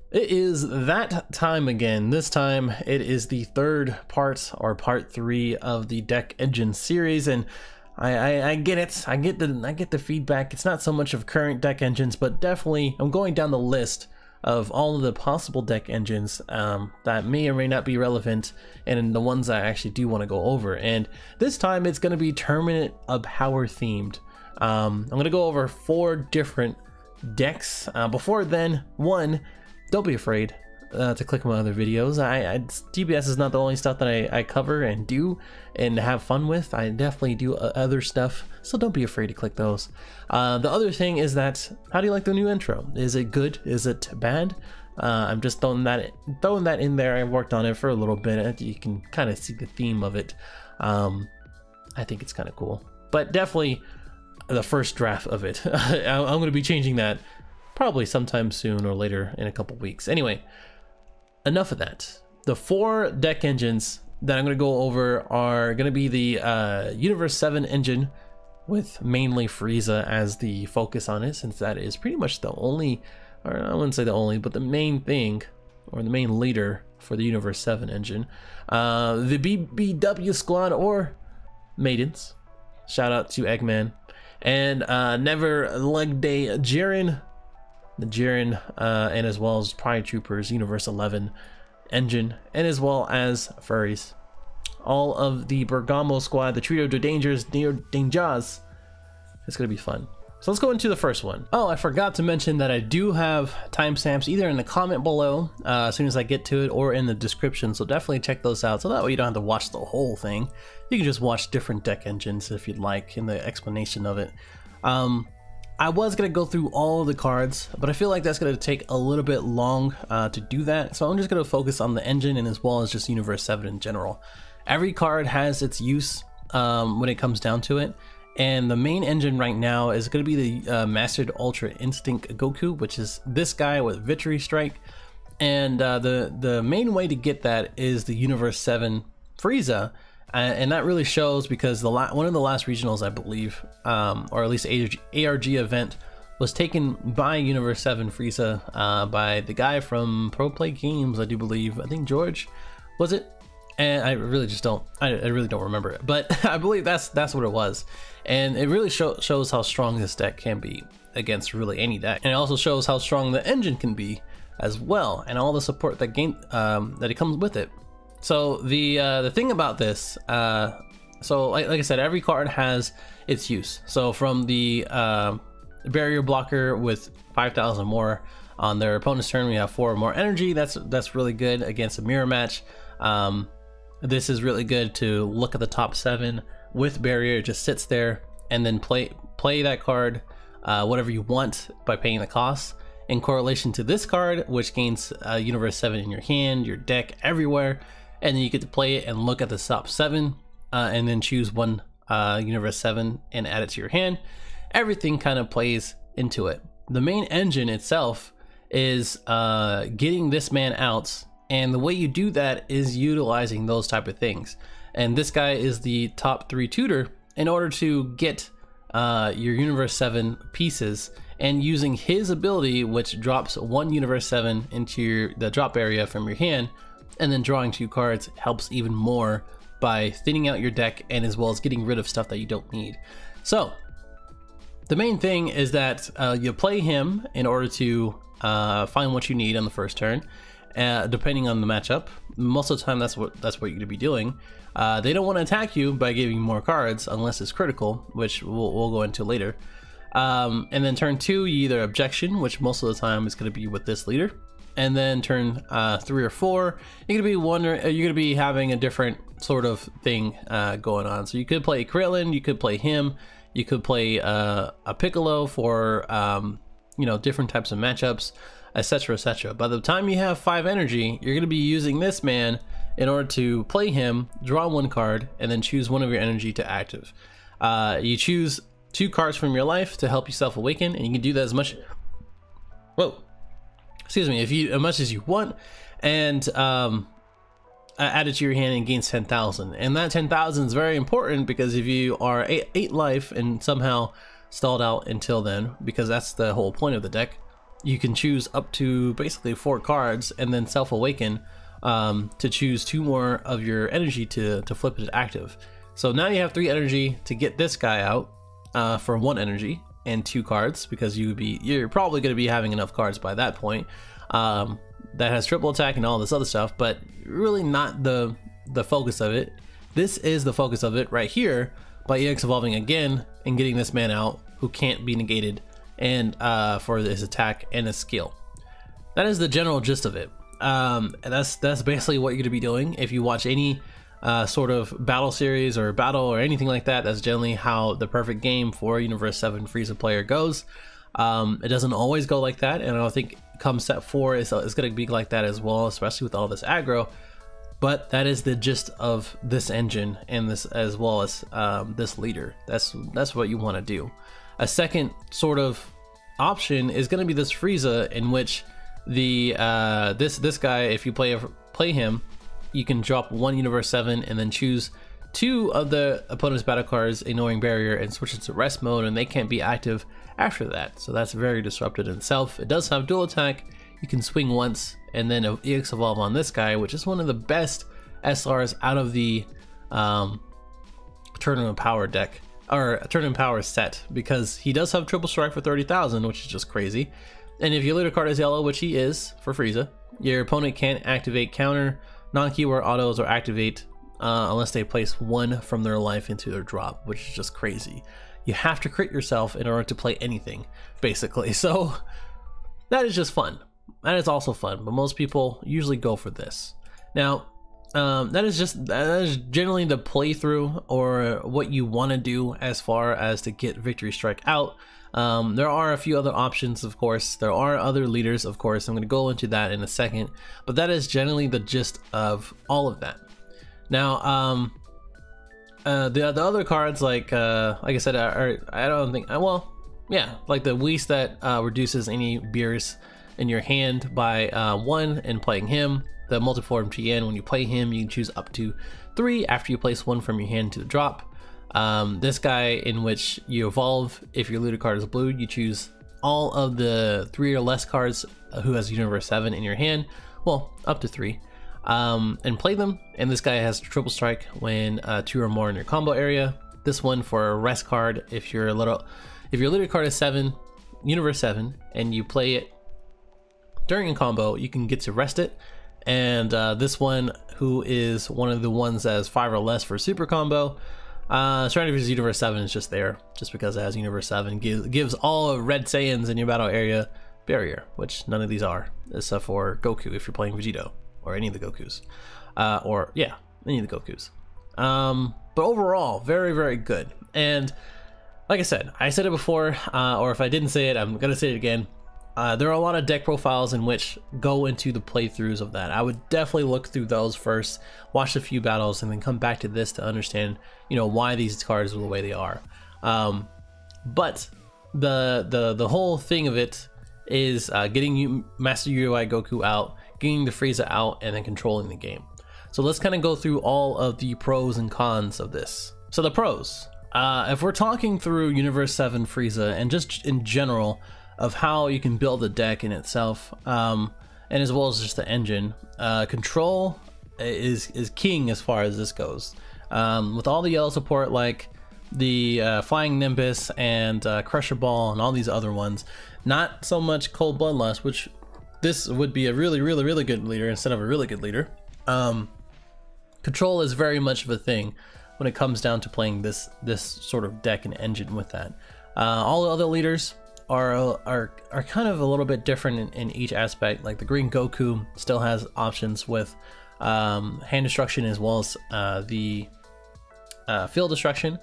It is that time again. This time it is the third part, or part 3 of the deck engine series, and I get it. I get the feedback. It's not so much of current deck engines, but definitely I'm going down the list of all of the possible deck engines that may or may not be relevant, and the ones I actually do want to go over. And this time it's going to be Tournament of Power themed. I'm going to go over 4 different decks. Before then, one, don't be afraid to click my other videos. DBS is not the only stuff that I cover and do and have fun with. I definitely do other stuff, so don't be afraid to click those. The other thing is that, how do you like the new intro? Is it good? Is it bad? I'm just throwing that in there. I worked on it for a little bit. You can kind of see the theme of it. I think it's kind of cool, but definitely the first draft of it. I'm going to be changing that probably sometime soon or later in a couple weeks. Anyway, enough of that. The 4 deck engines that I'm going to go over are going to be the Universe 7 engine, with mainly Frieza as the focus on it, since that is pretty much the only, or I wouldn't say the only, but the main thing, or the main leader for the Universe 7 engine. The Bbw Squad, or Maidens. Shout out to Eggman. And Never Leg Day Geryon. The Geryon, and as well as Pride Troopers Universe 11 engine, and as well as Furries. All of the Bergamo squad, the Trio de Dangers, Neo Dangers. It's gonna be fun. So let's go into the first one. Oh, I forgot to mention that I do have timestamps either in the comment below as soon as I get to it, or in the description, so definitely check those out, so that way you don't have to watch the whole thing. You can just watch different deck engines if you'd like in the explanation of it. I was going to go through all of the cards, but I feel like that's going to take a little bit long to do that, so I'm just going to focus on the engine, and as well as just Universe 7 in general. Every card has its use when it comes down to it, and the main engine right now is going to be the Mastered Ultra Instinct Goku, which is this guy with Victory Strike, and the main way to get that is the Universe 7 Frieza. And that really shows because one of the last regionals, I believe, or at least ARG event, was taken by Universe 7 Frieza by the guy from Pro Play Games, I do believe. I think George, was it? And I really just don't, I really don't remember it, but I believe that's what it was. And it really shows how strong this deck can be against really any deck. And it also shows how strong the engine can be as well, and all the support that it comes with it. So the thing about this, so like I said, every card has its use. So from the barrier blocker with 5,000 more on their opponent's turn, we have 4 more energy. That's really good against a mirror match. This is really good to look at the top 7 with barrier. It just sits there, and then play that card whatever you want by paying the cost, in correlation to this card, which gains Universe 7 in your hand, your deck, everywhere. And then you get to play it and look at the top 7, and then choose one Universe 7 and add it to your hand. Everything kind of plays into it. The main engine itself is getting this man out, and the way you do that is utilizing those type of things. And this guy is the top 3 tutor in order to get your Universe 7 pieces, and using his ability, which drops 1 Universe 7 into the drop area from your hand, and then drawing 2 cards helps even more by thinning out your deck, and as well as getting rid of stuff that you don't need. So the main thing is that you play him in order to find what you need on the first turn, depending on the matchup. Most of the time that's what you're going to be doing. They don't want to attack you by giving more cards unless it's critical, which we'll go into later. And then turn 2, you either objection, which most of the time is going to be with this leader. And then turn 3 or 4, you're gonna be having a different sort of thing going on. So you could play Krillin, you could play him, you could play a Piccolo for different types of matchups, etc., etc. By the time you have 5 energy, you're gonna be using this man in order to play him, draw 1 card, and then choose 1 of your energy to active. You choose 2 cards from your life to help yourself awaken, and you can do that as much. As much as you want, and add it to your hand and gains 10,000. And that 10,000 is very important, because if you are 8 life and somehow stalled out until then, because that's the whole point of the deck, you can choose up to basically 4 cards and then self-awaken to choose 2 more of your energy to flip it to active. So now you have 3 energy to get this guy out for 1 energy and 2 cards, because you're probably going to be having enough cards by that point. That has triple attack and all this other stuff, but really not the focus of it. This is the focus of it right here, by EX evolving again and getting this man out who can't be negated, and for his attack and his skill. That is the general gist of it. And that's basically what you're gonna be doing if you watch any sort of battle series or battle or anything like that. That's generally how the perfect game for a Universe 7 Frieza player goes. It doesn't always go like that, and I don't think come set 4 it's gonna be like that as well, especially with all this aggro. But that is the gist of this engine, and this as well as this leader. That's what you want to do. A second sort of option is going to be this Frieza, in which the this guy, if you play him, you can drop 1 Universe 7 and then choose 2 of the opponent's battle cards, ignoring barrier, and switch it to rest mode, and they can't be active after that. So that's very disruptive in itself. It does have dual attack. You can swing once and then EX evolve on this guy, which is one of the best SRs out of the Tournament Power deck, or Tournament Power set, because he does have triple strike for 30,000, which is just crazy. And if your leader card is yellow, which he is for Frieza, your opponent can't activate counter, non-keyword autos, or activate unless they place 1 from their life into their drop, which is just crazy. You have to crit yourself in order to play anything, basically. So that is just fun. That is also fun, but most people usually go for this. Now, that is generally the playthrough, or what you want to do as far as to get Victory Strike out. There are a few other options, of course. There are other leaders, of course. I'm going to go into that in a second, but that is generally the gist of all of that. Now, the other cards, like I said, I don't think, well, yeah, like the Whis that reduces any beers in your hand by 1 and playing him. The multiform TN, when you play him, you can choose up to 3 after you place 1 from your hand to the drop. This guy, in which you evolve, if your leader card is blue, you choose all of the 3 or less cards who has Universe 7 in your hand, well, up to 3, and play them. And this guy has triple strike when 2 or more in your combo area. This one for a rest card, if your leader card is 7, Universe 7, and you play it during a combo, you can get to rest it. And this one, who is one of the ones that has 5 or less for super combo, Strategies Universe 7 is just there, just because it has Universe 7, gives all of red Saiyans in your battle area barrier, which none of these are, except for Goku if you're playing Vegito, or any of the Gokus, or yeah, any of the Gokus. But overall, very, very good. And like I said it before, or if I didn't say it, I'm gonna say it again. There are a lot of deck profiles in which go into the playthroughs of that. I would definitely look through those first, watch a few battles, and then come back to this to understand, why these cards are the way they are. But the whole thing of it is getting Master UI Goku out, getting the Frieza out, and then controlling the game. So let's kind of go through all of the pros and cons of this. So the pros, if we're talking through Universe 7 Frieza, and just in general, of how you can build a deck in itself, and as well as just the engine. Control is king as far as this goes. With all the yellow support, like the Flying Nimbus and Crusher Ball and all these other ones, not so much Cold Bloodlust, which this would be a really, really, really good leader instead of a really good leader. Control is very much of a thing when it comes down to playing this sort of deck and engine with that. All the other leaders are kind of a little bit different in each aspect. Like the green Goku still has options with hand destruction, as well as the field destruction.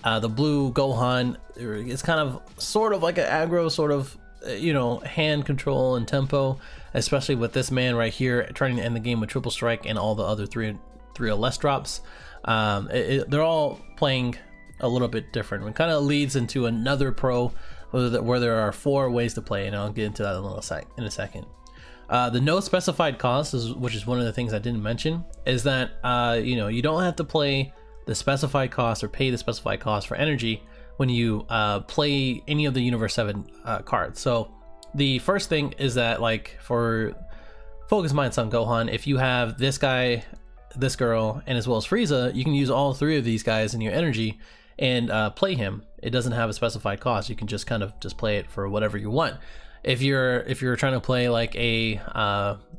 The blue Gohan is kind of sort of like an aggro sort of hand control and tempo, especially with this man right here trying to end the game with triple strike and all the other three or less drops. They're all playing a little bit different. It kind of leads into another pro where there are 4 ways to play, and I'll get into that in a second. The no specified cost, which is one of the things I didn't mention, is that you don't have to play the specified cost or pay the specified cost for energy when you play any of the Universe 7 cards. So The first thing is that, like, for Focus Mind Son Gohan, if you have this guy, this girl, and as well as Frieza, you can use all three of these guys in your energy and play him. It doesn't have a specified cost. You can just kind of just play it for whatever you want. If you're trying to play like a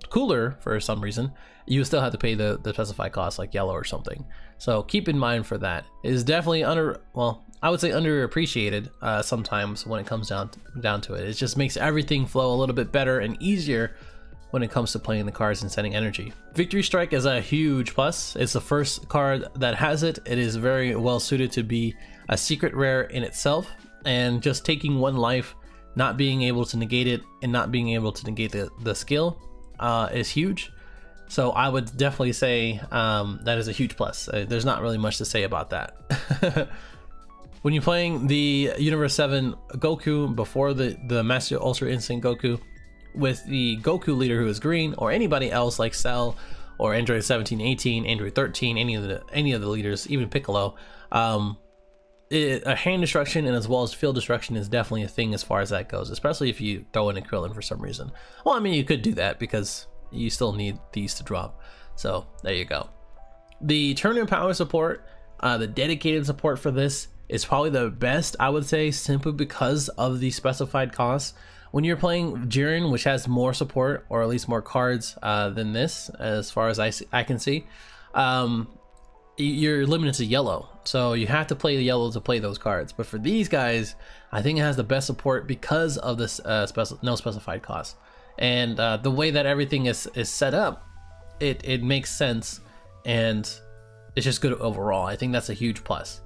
cooler for some reason, you still have to pay the specified cost, like yellow or something. So keep in mind for that. It is definitely I would say underappreciated sometimes when it comes down to it. It just makes everything flow a little bit better and easier when it comes to playing the cards and sending energy. Victory Strike is a huge plus. It's the first card that has it. It is very well suited to be a secret rare in itself, and just taking one life, not being able to negate it, and not being able to negate the skill is huge. So I would definitely say that is a huge plus. There's not really much to say about that. When you're playing the Universe 7 Goku before the Master Ultra Instinct Goku, with the Goku leader who is green, or anybody else like Cell or Android 17, 18, Android 13, any of the leaders, even Piccolo, a hand destruction and as well as field destruction is definitely a thing as far as that goes, especially if you throw in a Krillin for some reason. Well, I mean, you could do that because you still need these to drop. So there you go. The tournament power support, the dedicated support for this is probably the best, I would say, simply because of the specified costs. When you're playing Geryon, which has more support, or at least more cards than this, as far as I can see, you're limited to yellow. So you have to play the yellow to play those cards. But for these guys, I think it has the best support because of this no specified cost. And the way that everything is set up, it makes sense, and it's just good overall. I think that's a huge plus.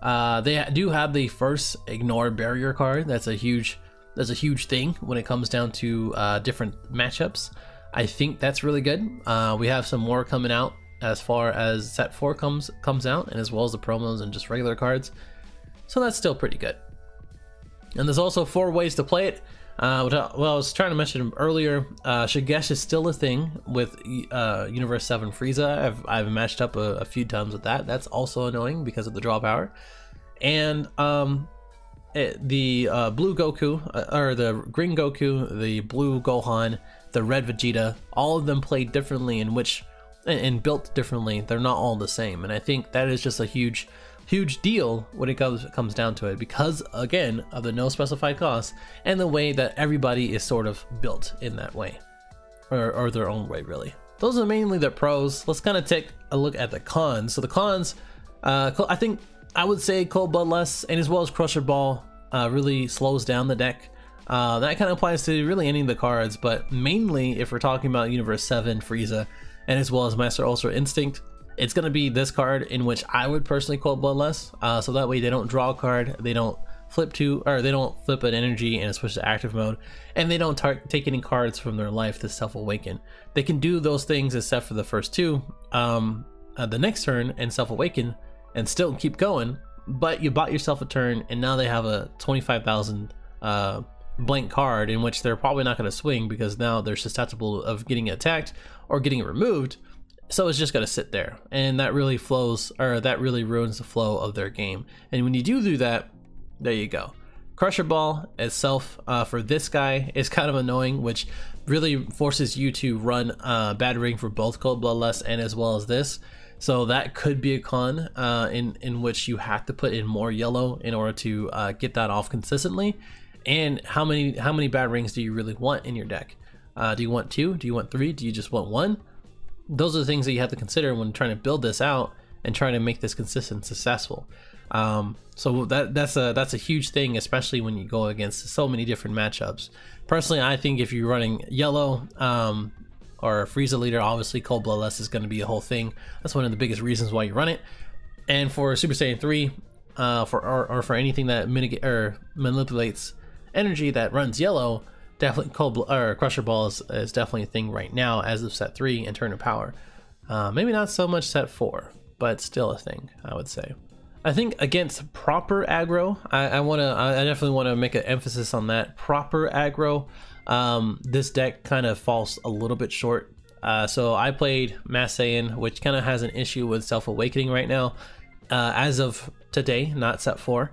They do have the first ignore barrier card. That's a huge thing when it comes down to different matchups. I think that's really good. We have some more coming out as far as set 4 comes out, and as well as the promos and just regular cards. So that's still pretty good. And there's also 4 ways to play it. Well, I was trying to mention earlier, Shigesh is still a thing with Universe 7 Frieza. I've matched up a few times with that. That's also annoying because of the draw power. And the blue Goku, or the green Goku, the blue Gohan, the red Vegeta, all of them play differently and built differently. They're not all the same, and I think that is just a huge deal when it comes down to it, because again of the no specified cost and the way that everybody is sort of built in that way, or their own way, really. Those are mainly the pros. Let's kind of take a look at the cons. So the cons, I think I would say Cold Bloodlust and as well as Crusher Ball really slows down the deck. That kind of applies to really any of the cards, but mainly if we're talking about Universe 7 Frieza and as well as Master Ultra Instinct, it's going to be this card in which I would personally Cold Bloodlust, so that way they don't draw a card, they don't flip an energy and switch to active mode, and they don't take any cards from their life to self-awaken. They can do those things except for the first 2, the next turn and self-awaken, and still keep going, but you bought yourself a turn, and now they have a 25,000 blank card in which they're probably not going to swing because now they're susceptible of getting attacked or getting it removed. So it's just going to sit there, and that really ruins the flow of their game. And when you do that, there you go. Crusher Ball itself for this guy is kind of annoying, which really forces you to run Bad Ring for both Cold Bloodlust and as well as this. So that could be a con in which you have to put in more yellow in order to get that off consistently. And how many Bad Rings do you really want in your deck? Do you want 2? Do you want 3? Do you just want 1? Those are the things that you have to consider when trying to build this out and trying to make this consistent and successful. So that's a huge thing, especially when you go against so many different matchups. Personally, I think if you're running yellow or Frieza leader, obviously Cold Bloodlust is going to be a whole thing. That's one of the biggest reasons why you run it. And for Super Saiyan 3, for anything that manipulates energy that runs yellow, definitely Crusher Ball is definitely a thing right now as of set 3 and turn of power. Maybe not so much set 4, but still a thing, I would say. I think against proper aggro, I definitely want to make an emphasis on that. Proper aggro, this deck kind of falls a little bit short. So I played Mass Saiyan, which kind of has an issue with self-awakening right now, as of today, not set 4.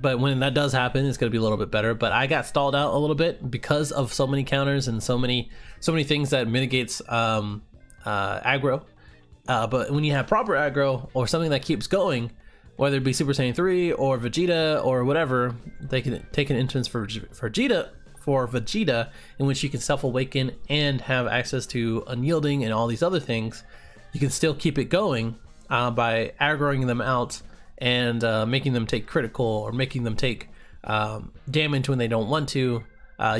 But when that does happen, it's going to be a little bit better. But I got stalled out a little bit because of so many counters and so many things that mitigates aggro. But when you have proper aggro or something that keeps going, whether it be Super Saiyan 3 or Vegeta or whatever, they can take an instance for Vegeta, in which you can self-awaken and have access to unyielding and all these other things. You can still keep it going by aggroing them out and making them take critical, or making them take damage when they don't want to,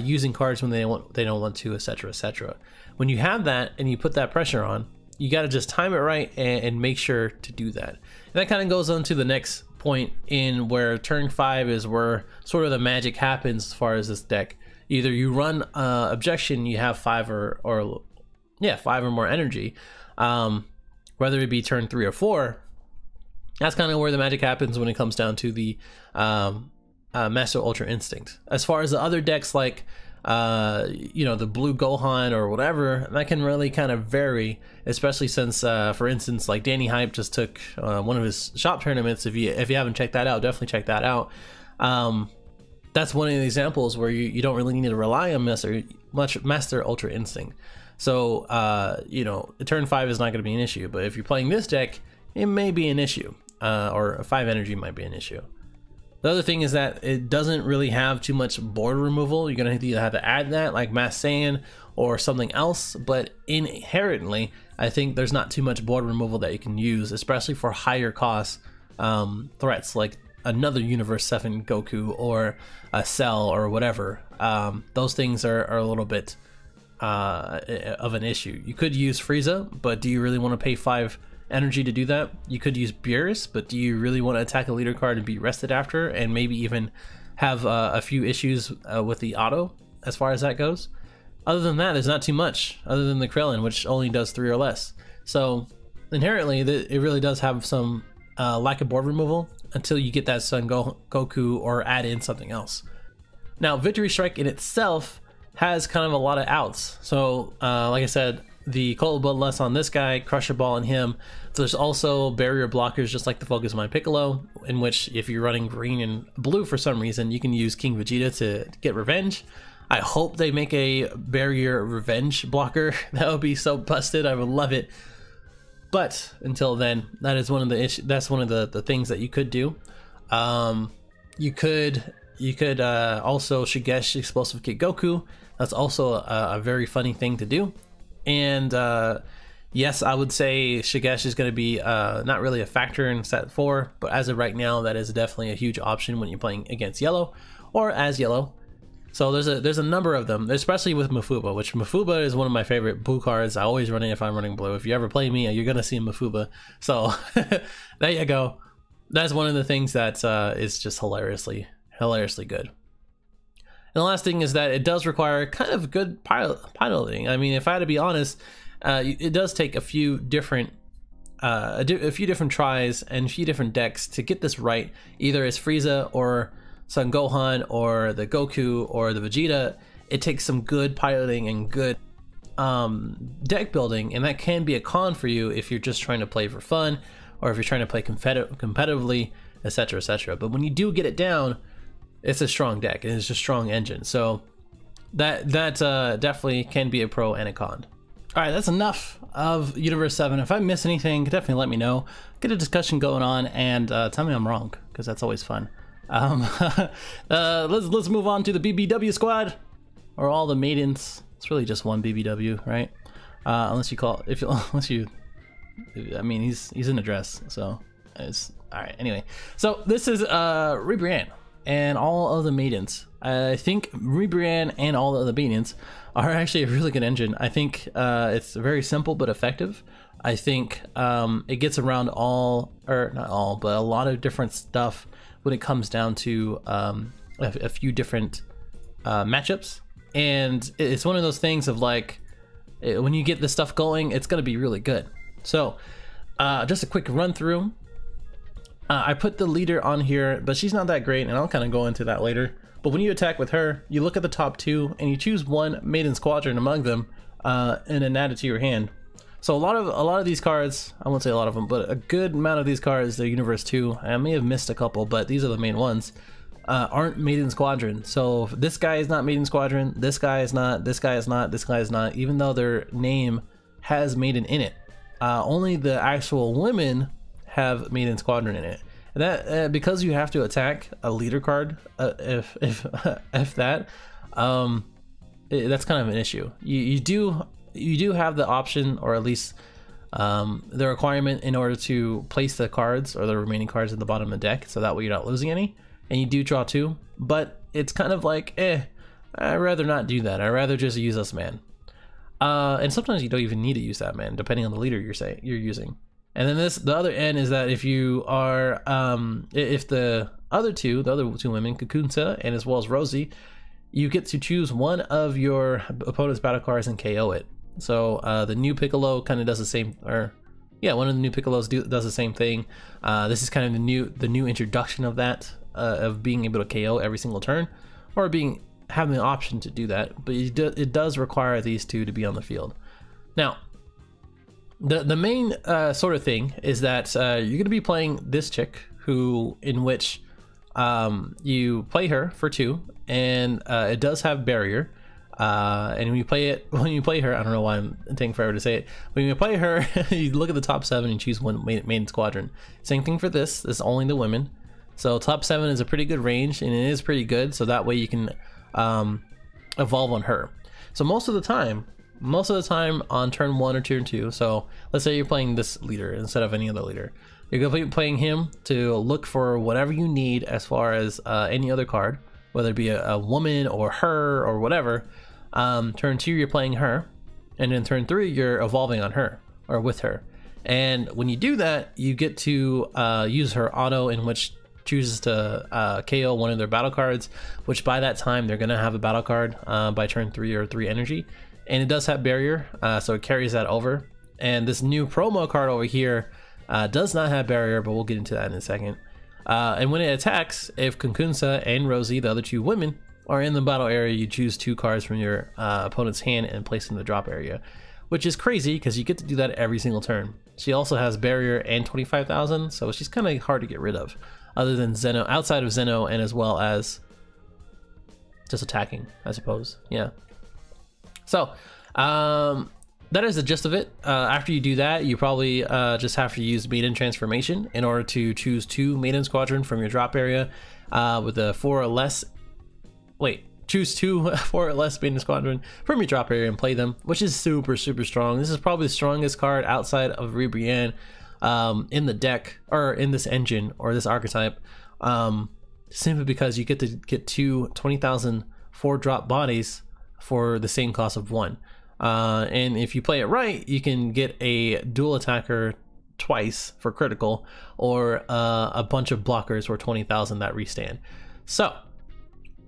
using cards when they don't want to, etc., etc. When you have that and you put that pressure on, you got to just time it right and make sure to do that. And that kind of goes on to the next point, in where turn 5 is where sort of the magic happens as far as this deck. Either you run objection, you have 5 or more energy, whether it be turn 3 or 4. That's kind of where the magic happens when it comes down to the Master Ultra Instinct. As far as the other decks, like the blue Gohan or whatever, that can really kind of vary, especially since for instance, like Danny Hype just took one of his shop tournaments. If you haven't checked that out, definitely check that out. That's one of the examples where you don't really need to rely on Master Ultra Instinct. So turn 5 is not going to be an issue, but if you're playing this deck, it may be an issue, or 5 energy might be an issue. The other thing is that it doesn't really have too much board removal. You're going to either have to add that, like Mass Saiyan or something else, but inherently, I think there's not too much board removal that you can use, especially for higher cost threats, like another Universe 7 Goku or a Cell or whatever. Those things are a little bit of an issue. You could use Frieza, but do you really want to pay 5 energy to do that? You could use Beerus, but do you really want to attack a leader card and be rested after, and maybe even have a few issues with the auto as far as that goes? Other than that, there's not too much other than the Krillin, which only does 3 or less. So inherently, it really does have some lack of board removal until you get that Son Goku or add in something else. Now, Victory Strike in itself has kind of a lot of outs. So like I said, the Cold Bloodlust on this guy, Crusher Ball on him. There's also barrier blockers, just like the Focus Mind Piccolo, in which if you're running green and blue for some reason, you can use King Vegeta to get revenge. I hope they make a barrier revenge blocker. That would be so busted. I would love it. But until then, that is one of the issues. That's one of the things that you could do. You could also Shigesh Explosive Kick Goku. That's also a very funny thing to do. And yes, I would say Shigesh is going to be not really a factor in set 4, but as of right now, that is definitely a huge option when you're playing against yellow or as yellow. So there's a number of them, especially with Mafuba, which Mafuba is one of my favorite blue cards. I always run it if I'm running blue. If you ever play me, you're gonna see Mafuba. So there you go. That's one of the things that is just hilariously good. And the last thing is that it does require kind of good piloting. I mean, if I had to be honest, it does take a few different tries and a few different decks to get this right. Either as Frieza or Son Gohan or the Goku or the Vegeta. It takes some good piloting and good deck building, and that can be a con for you if you're just trying to play for fun or if you're trying to play competitively, etc., etc. But when you do get it down, it's a strong deck and it's a strong engine. So that definitely can be a pro and a con. All right, that's enough of Universe 7. If I miss anything, definitely let me know. Get a discussion going on and tell me I'm wrong, because that's always fun. Let's move on to the Bbw Squad, or all the maidens. It's really just one Bbw, right? Unless you I mean, he's in a dress, so it's all right. Anyway, so this is Ribrianne and all of the maidens. I think Ribrianne and all of the maidens are actually a really good engine. I think it's very simple but effective. I think it gets around not all, but a lot of different stuff when it comes down to a few different matchups. And it's one of those things of like, when you get this stuff going, it's going to be really good. So just a quick run through. I put the leader on here, but she's not that great, and I'll kind of go into that later. But when you attack with her, you look at the top 2 and you choose one maiden squadron among them and then add it to your hand. So a lot of these cards, I won't say a lot of them, but a good amount of these cards, they're Universe 2. I may have missed a couple, but these are the main ones. aren't Maiden Squadron. So this guy is not Maiden Squadron, this guy is not, this guy is not, this guy is not, even though their name has Maiden in it. Only the actual women have Maiden Squadron in it. And that because you have to attack a leader card, if that, that's kind of an issue. You do have the option, or at least the requirement, in order to place the cards or the remaining cards at the bottom of the deck, so that way you're not losing any, and you do draw 2. But it's kind of like, I'd rather not do that. I'd rather just use this man. And sometimes you don't even need to use that man, depending on the leader you're using. And then the other end is that if you are, if the other two women, Kakunsa and as well as Rosie, you get to choose one of your opponent's battle cards and KO it. So the new Piccolo kind of does the same, or yeah, one of the new Piccolos does the same thing. This is kind of the new introduction of that, of being able to KO every single turn, or having the option to do that. But it does require these two to be on the field. Now, the main sort of thing is that you're going to be playing this chick, in which you play her for 2, and it does have barrier. And when you play her, I don't know why I'm taking forever to say it. When you play her, you look at the top 7 and choose one main squadron. Same thing for this. This is only the women. So top 7 is a pretty good range, and it is pretty good. So that way you can evolve on her. So most of the time on turn 1 or turn 2, so let's say you're playing this leader instead of any other leader, you're going to be playing him to look for whatever you need as far as any other card, whether it be a woman or her or whatever. Turn 2 you're playing her, and then turn 3 you're evolving on her or with her. And when you do that, you get to use her auto, in which chooses to KO one of their battle cards, which by that time they're going to have a battle card by turn 3 or 3 energy. And it does have barrier, so it carries that over. And this new promo card over here does not have barrier, but we'll get into that in a second. And when it attacks, if Kakunsa and Rosie, the other 2 women, are in the battle area, you choose 2 cards from your opponent's hand and place them in the drop area, which is crazy because you get to do that every single turn. She also has barrier and 25,000, so she's kind of hard to get rid of, other than Zeno, outside of Zeno, and as well as just attacking, I suppose. Yeah. So that is the gist of it. After you do that, you probably just have to use Maiden Transformation in order to choose 2 Maiden Squadron from your drop area with a 4 or less. Choose 2 4 or less Maiden Squadron from your drop area and play them, which is super strong. This is probably the strongest card outside of Ribrianne in the deck, or in this engine or this archetype, simply because you get to get 2 20,000 4-drop bodies for the same cost of 1. And if you play it right, you can get a dual attacker twice for critical, or a bunch of blockers for 20,000 that restand. So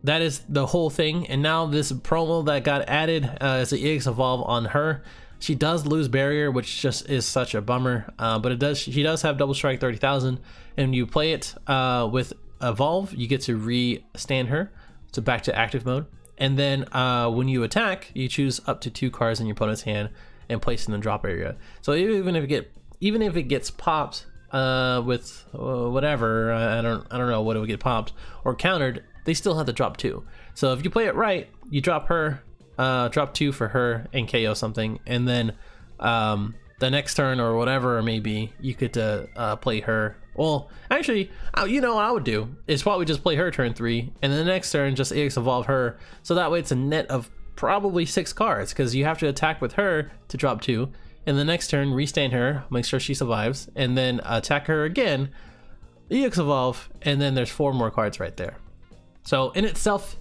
that is the whole thing. And now this promo that got added is the EX Evolve on her. She does lose barrier, which just is such a bummer, but she does have double strike 30,000, and you play it with Evolve, you get to re-stand her, so back to active mode. And then when you attack, you choose up to 2 cards in your opponent's hand and place in the drop area. So even if it gets popped with whatever, I don't know what it would get popped or countered, they still have to drop 2. So if you play it right, you drop her, drop 2 for her and KO something, and then the next turn or whatever it may be, you could play her. Well, actually, you know what I would do is probably just play her turn 3, and then the next turn just EX Evolve her, so that way it's a net of probably 6 cards, because you have to attack with her to drop 2, and the next turn restand her, make sure she survives, and then attack her again, EX Evolve, and then there's 4 more cards right there. So in itself,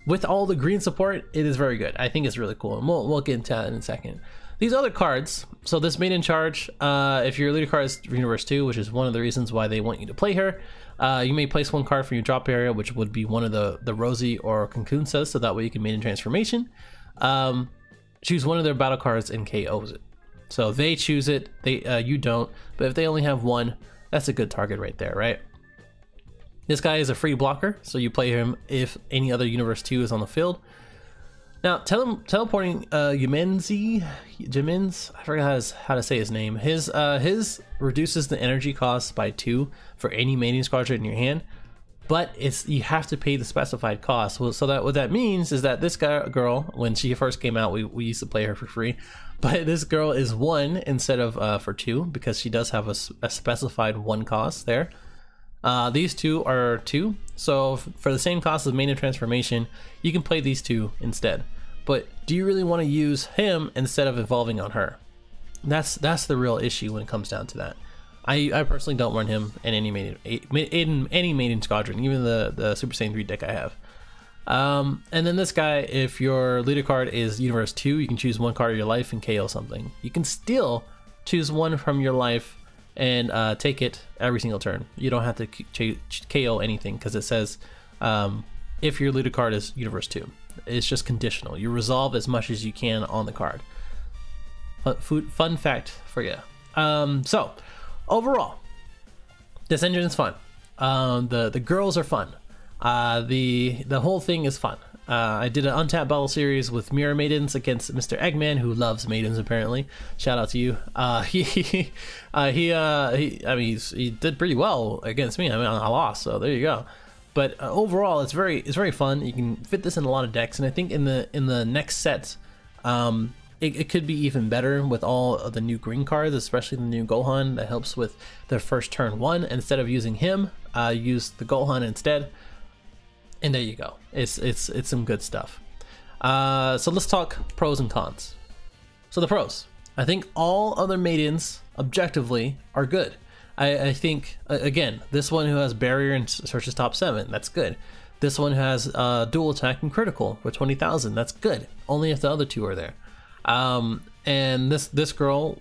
with all the green support, it is very good. I think it's really cool, and we'll get into that in a second. These other cards, so this Maiden Charge, if your leader card is Universe 2, which is one of the reasons why they want you to play her, you may place 1 card from your drop area, which would be one of the Rosie or Kakunsa, so that way you can Maiden Transformation. Choose one of their battle cards and KOs it. So they choose it, you don't, but if they only have 1, that's a good target right there, right? This guy is a free blocker, so you play him if any other Universe 2 is on the field. Now, teleporting Jimenz, I forgot how to say his name. His reduces the energy cost by 2 for any Maiden Squadron in your hand. but you have to pay the specified cost. Well, so that what that means is that this girl, when she first came out, we used to play her for free, but this girl is 1 instead of for 2, because she does have a specified 1 cost there. These 2 are 2, so for the same cost of main transformation, you can play these 2 instead. But do you really want to use him instead of evolving on her? That's the real issue when it comes down to that. I personally don't run him in any maiden squadron, even the Super Saiyan 3 deck I have. And then this guy, if your leader card is Universe 2, you can choose 1 card of your life and KO something. You can still choose 1 from your life and take it every single turn. You don't have to KO anything, because it says if your leader card is Universe 2. It's just conditional. You resolve as much as you can on the card. Fun fact for you. So overall, this engine is fun. The girls are fun. The whole thing is fun. I did an untapped battle series with Mirror Maidens against Mr. Eggman, who loves maidens apparently. Shout out to you. He did pretty well against me. I mean, I lost, so there you go. But overall, it's very fun. You can fit this in a lot of decks, and I think in the next set, it could be even better with all of the new green cards, especially the new Gohan. That helps with the first turn 1. Instead of using him, use the Gohan instead. And there you go. It's some good stuff. So let's talk pros and cons. So the pros. I think all other maidens objectively are good. I think, again, this one who has barrier and searches top 7, that's good. This one has dual attack and critical for 20,000, that's good. Only if the other 2 are there. And this girl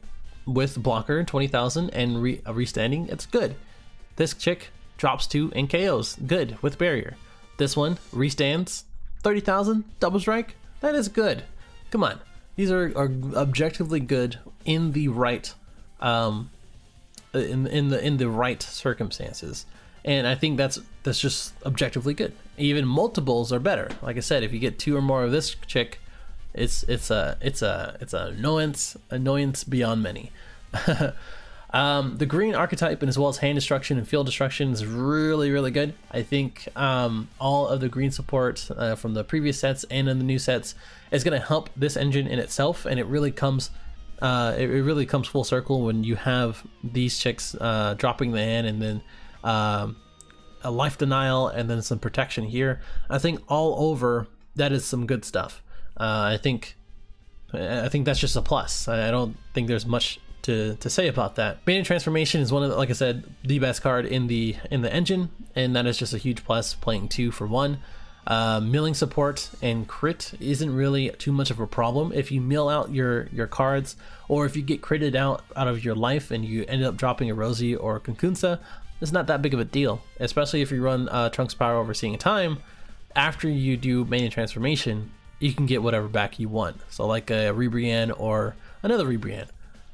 with blocker 20,000 and restanding, it's good. This chick drops 2 and KOs, good with barrier. This one restands 30,000 double strike, that is good. Come on, these are objectively good in the right in the right circumstances, and I think that's just objectively good. Even multiples are better. Like I said, if you get 2 or more of this chick, it's an annoyance beyond many. The green archetype, and as well as hand destruction and field destruction, is really good. I think all of the green support from the previous sets and in the new sets is going to help this engine in itself, and it really comes full circle when you have these chicks dropping the hand, and then a life denial, and then some protection here. I think all over that is some good stuff. I think that's just a plus. I don't think there's much to say about that. Maiden transformation is one of the, like I said, the best card in the engine, and that is just a huge plus, playing 2 for 1. Milling support and crit isn't really too much of a problem. If you mill out your cards, or if you get critted out of your life and you end up dropping a Rosie or a Kunkunsa, it's not that big of a deal, especially if you run Trunks Power over Seeing Time. After you do maiden transformation, you can get whatever back you want. So like a Rebrian or another Rebrian.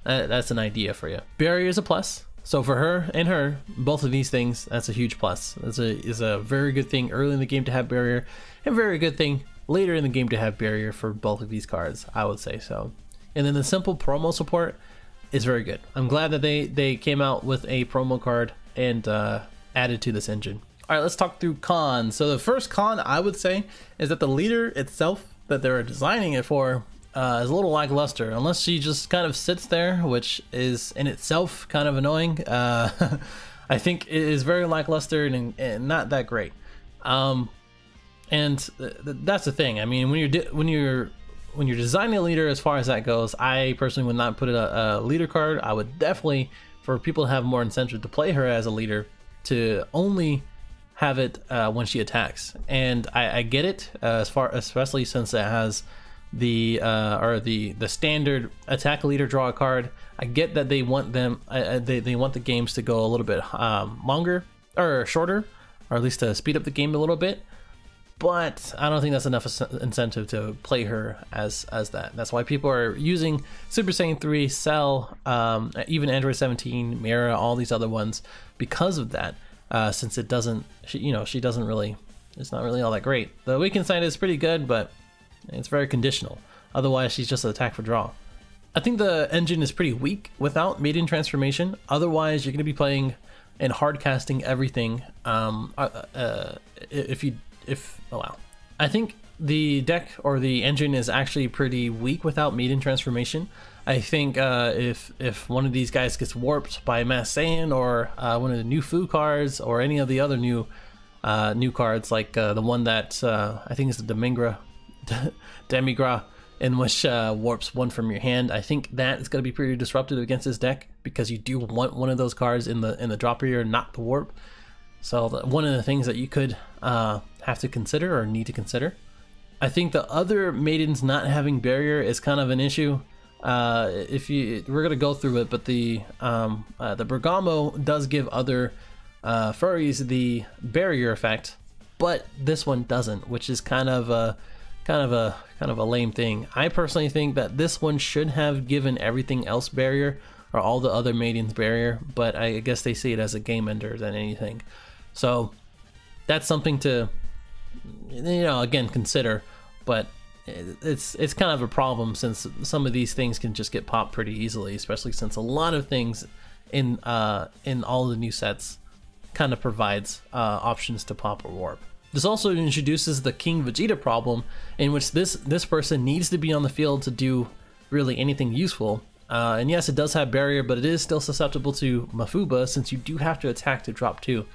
That's an idea for you. Barrier is a plus. So for her and her, both of these things, that's a huge plus. Is a very good thing early in the game to have barrier, and very good thing later in the game to have barrier for both of these cards, I would say so. And then the simple promo support is very good. I'm glad that they came out with a promo card and added to this engine. All right, let's talk through cons. So the first con I would say is that the leader itself that they're designing it for is a little lackluster, unless she just kind of sits there, which is in itself kind of annoying. I think it is very lackluster and not that great. And that's the thing. I mean, when you're designing a leader, as far as that goes, I personally would not put it a leader card. I would definitely, for people to have more incentive to play her as a leader, to only have it when she attacks. And I get it, especially since it has the standard attack leader draw a card. I get that they want them they want the games to go a little bit longer or shorter, or at least to speed up the game a little bit, but I don't think that's enough incentive to play her as that. That's why people are using Super Saiyan 3, Cell, even Android 17, Mira, all these other ones because of that, since it doesn't, she doesn't really, it's not really all that great. The Awakened side is pretty good, but it's very conditional. Otherwise, she's just an attack for draw. I think the engine is pretty weak without maiden transformation. Otherwise, you're going to be playing and hard casting everything. I think the deck or the engine is actually pretty weak without maiden transformation. I think if one of these guys gets warped by Mass Saiyan or one of the new Fu cards or any of the other new cards, like the one that I think is the Demigra, in which warps one from your hand, I think that is going to be pretty disruptive against this deck, because you do want one of those cards in the drop area, not the warp. So one of the things that you could have to consider or need to consider. I think the other maidens not having barrier is kind of an issue. We're gonna go through it, but the Bergamo does give other furries the barrier effect, but this one doesn't, which is kind of a lame thing. I personally think that this one should have given everything else barrier, or all the other maidens barrier, but I guess they see it as a game ender than anything. So that's something to, again, consider. But it's kind of a problem, since some of these things can just get popped pretty easily, especially since a lot of things in all the new sets kind of provides options to pop or warp. This also introduces the King Vegeta problem, in which this person needs to be on the field to do really anything useful. And yes, it does have barrier, but it is still susceptible to Mafuba, since you do have to attack to drop 2.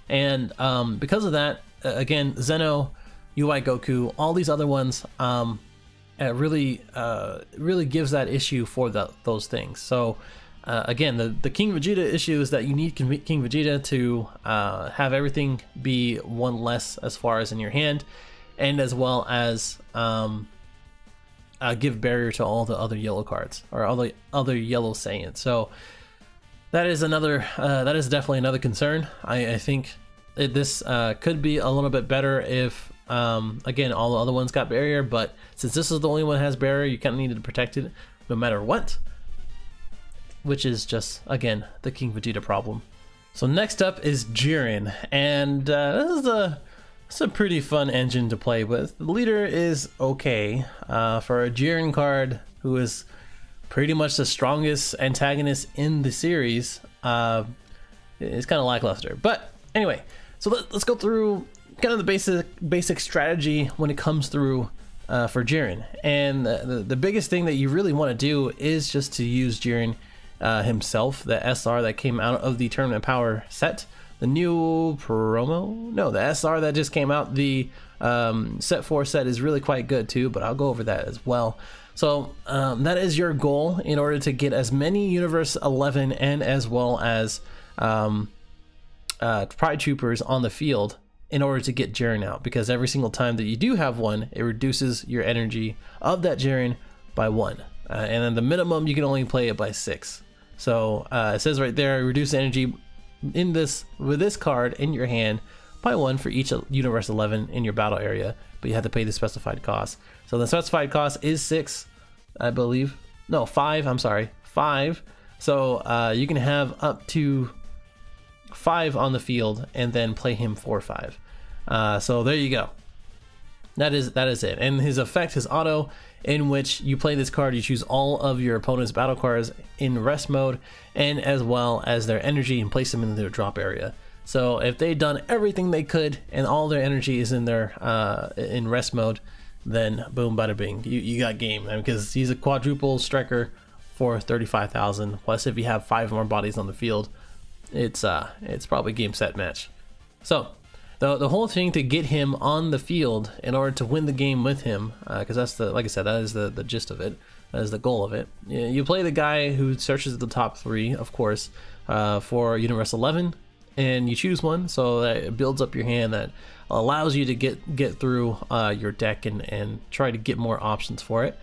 And because of that, again, Zeno, UI Goku, all these other ones, really gives that issue for those things. So again, the King Vegeta issue is that you need King Vegeta to have everything be one less as far as in your hand, and as well as give barrier to all the other yellow cards, or all the other yellow Saiyans. So that is definitely another concern. I think this could be a little bit better if again, all the other ones got barrier, but since this is the only one that has barrier, you kind of needed to protect it no matter what, which is just, again, the King Vegeta problem. So next up is Geryon, and it's a pretty fun engine to play with. The leader is okay for a Geryon card, who is pretty much the strongest antagonist in the series. It's kind of lackluster, but anyway, so let's go through kind of the basic strategy when it comes through for Geryon. And the biggest thing that you really want to do is just to use Geryon himself, the SR that came out of the Tournament Power set, the new promo, no, the SR that just came out. The set 4 set is really quite good too, but I'll go over that as well. So that is your goal in order to get as many Universe 11 and as well as Pride Troopers on the field in order to get Geryon out, because every single time that you do have one, it reduces your energy of that Geryon by 1, and then the minimum you can only play it by 6. So it says right there, reduce energy with this card in your hand by 1 for each Universe 11 in your battle area, but you have to pay the specified cost. So the specified cost is 6, I believe. No, 5. I'm sorry, 5. So you can have up to 5 on the field and then play him 4/5. So there you go. That is it. And his effect, his auto, in which you play this card, you choose all of your opponent's battle cards in rest mode, and as well as their energy, and place them in their drop area. So if they've done everything they could and all their energy is in their in rest mode, then boom, bada bing, you got game. Because he's a quadruple striker for 35,000. Plus, if you have 5 more bodies on the field, it's probably game set match. So the whole thing to get him on the field in order to win the game with him, because that's like I said, that is the gist of it. That is the goal of it. You play the guy who searches the top 3, of course, for Universe 11, and you choose one, so that it builds up your hand that allows you to get through your deck and try to get more options for it.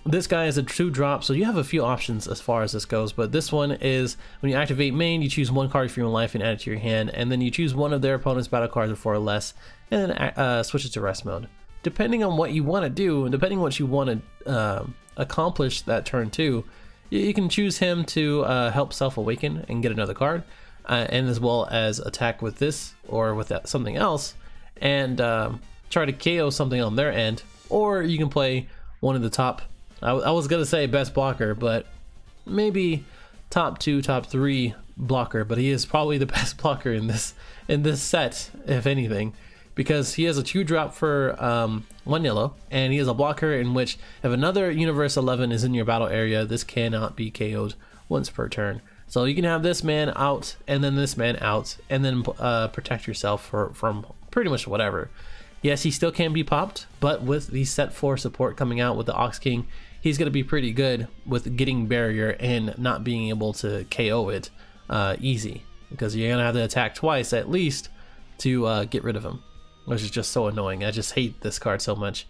This guy is a 2-drop, so you have a few options as far as this goes, but this one is when you activate main, you choose 1 card for your own life and add it to your hand, and then you choose one of their opponent's battle cards with 4 or less, and then switch it to rest mode. Depending on what you want to do, and depending on what you want to accomplish that turn 2, you can choose him to help self-awaken and get another card, and as well as attack with this or with something else, and try to KO something on their end, or you can play one of the top, I was gonna say best blocker, but maybe top 2, top 3 blocker, but he is probably the best blocker in this set, if anything, because he has a 2-drop for 1 yellow, and he has a blocker in which if another Universe 11 is in your battle area, this cannot be KO'd once per turn. So you can have this man out, and then this man out, and then protect yourself from pretty much whatever. Yes, he still can be popped, but with the set 4 support coming out with the Ox King, he's going to be pretty good with getting barrier and not being able to KO it easy, because you're going to have to attack twice at least to get rid of him, which is just so annoying. I just hate this card so much.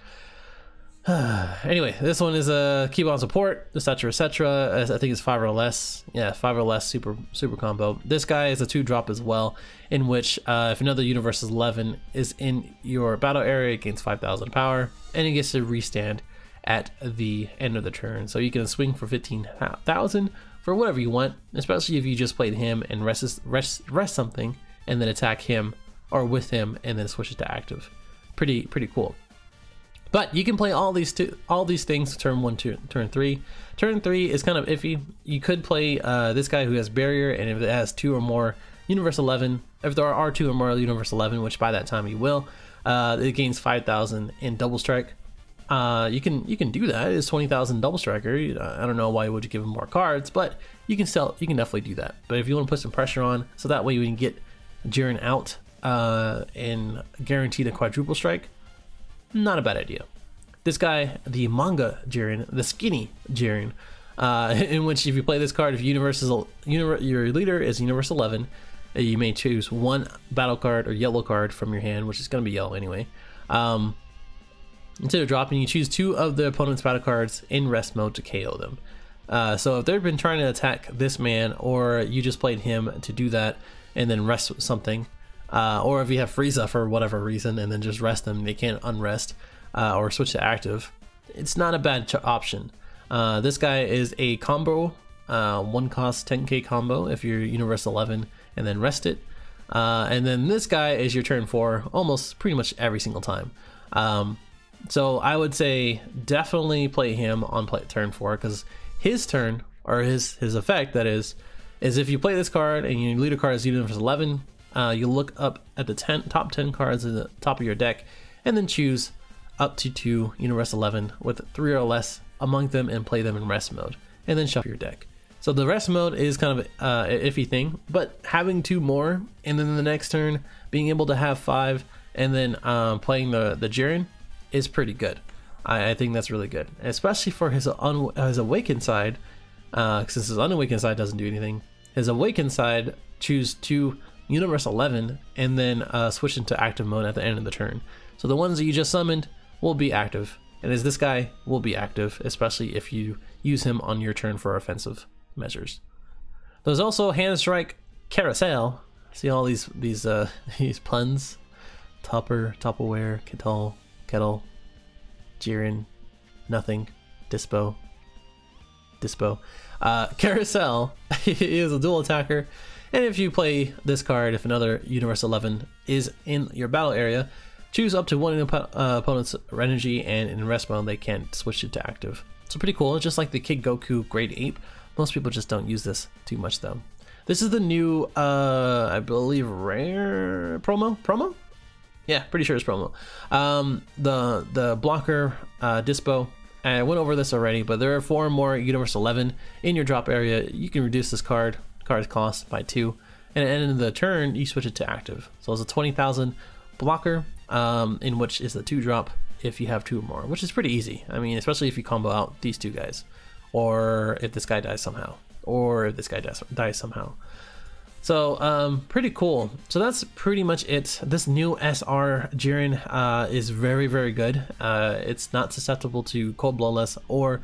Anyway, this one is a keep on support, etc, etc. I think it's 5 or less. Yeah, 5 or less super combo. This guy is a 2-drop as well, in which if another Universe 11 is in your battle area, it gains 5,000 power, and it gets to restand at the end of the turn. So you can swing for 15,000 for whatever you want, especially if you just played him and rest something, and then attack him or with him, and then switch it to active. Pretty cool. But you can play all these things turn 1 to turn 3. Turn 3 is kind of iffy. You could play this guy who has barrier, and if it has 2 or more Universe 11, if there are 2 or more Universe 11, which by that time you will, it gains 5,000 in double strike. You can do that. It's 20,000 double striker. I don't know why you would give him more cards, but you can definitely do that. But if you want to put some pressure on, so that way you can get Geryon out and guaranteed a quadruple strike, not a bad idea. This guy, the manga Geryon, the skinny Geryon, in which if you play this card, if your leader is Universe 11, you may choose 1 battle card or yellow card from your hand, which is going to be yellow anyway. Instead of dropping, you choose 2 of the opponent's battle cards in rest mode to KO them. So if they've been trying to attack this man, or you just played him to do that and then rest something, or if you have Frieza for whatever reason and then just rest them, they can't unrest or switch to active, it's not a bad option. This guy is a combo, 1 cost 10k combo if you're Universe 11 and then rest it. And then this guy is your turn 4 almost pretty much every single time. So I would say definitely play him on turn 4, because his turn, or his effect that is if you play this card and your leader card is Universe 11, you look up at the top 10 cards at the top of your deck, and then choose up to 2 Universe 11 with 3 or less among them and play them in rest mode, and then shuffle your deck. So the rest mode is kind of an iffy thing, but having 2 more, and then the next turn being able to have 5, and then playing the Geryon is pretty good. I think that's really good, especially for his awakened side, since his unawakened side doesn't do anything. His awakened side, choose 2 Universe 11 and then switch into active mode at the end of the turn. So the ones that you just summoned will be active, and as this guy will be active, especially if you use him on your turn for offensive measures. There's also Hand Strike Carousel. See all these puns: Topper, Topperware, Kettle, Geryon, nothing, Dispo. Carousel is a dual attacker, and if you play this card, if another Universe 11 is in your battle area, choose up to 1 opponent's energy, and in rest mode they can't switch it to active. So pretty cool. It's just like the Kid Goku Great Ape. Most people just don't use this too much though. This is the new I believe rare promo? Yeah, pretty sure it's promo. The blocker Dispo. I went over this already, but there are 4 more Universe 11 in your drop area. You can reduce this card's cost by 2, and at the end of the turn you switch it to active. So it's a 20,000 blocker, in which is the 2-drop if you have 2 or more, which is pretty easy. I mean, especially if you combo out these 2 guys, or if this guy dies somehow, or if this guy dies somehow. So pretty cool. So that's pretty much it. This new SR Geryon is very, very good. It's not susceptible to Cold Bloodless or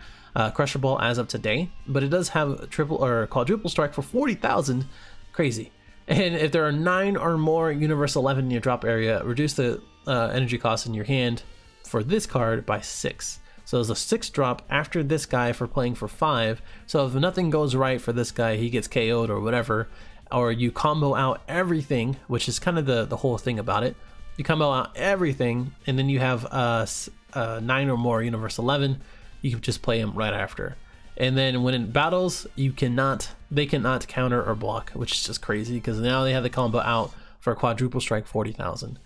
Crusher Ball as of today, but it does have triple or quadruple strike for 40,000. Crazy. And if there are 9 or more Universe 11 in your drop area, reduce the energy cost in your hand for this card by 6. So it's a 6-drop after this guy for playing for 5. So if nothing goes right for this guy, he gets KO'd or whatever, or you combo out everything, which is kind of the whole thing about it. You combo out everything, and then you have 9 or more Universe 11. You can just play him right after. And then when in battles, they cannot counter or block, which is just crazy because now they have the combo out for a quadruple strike 40,000.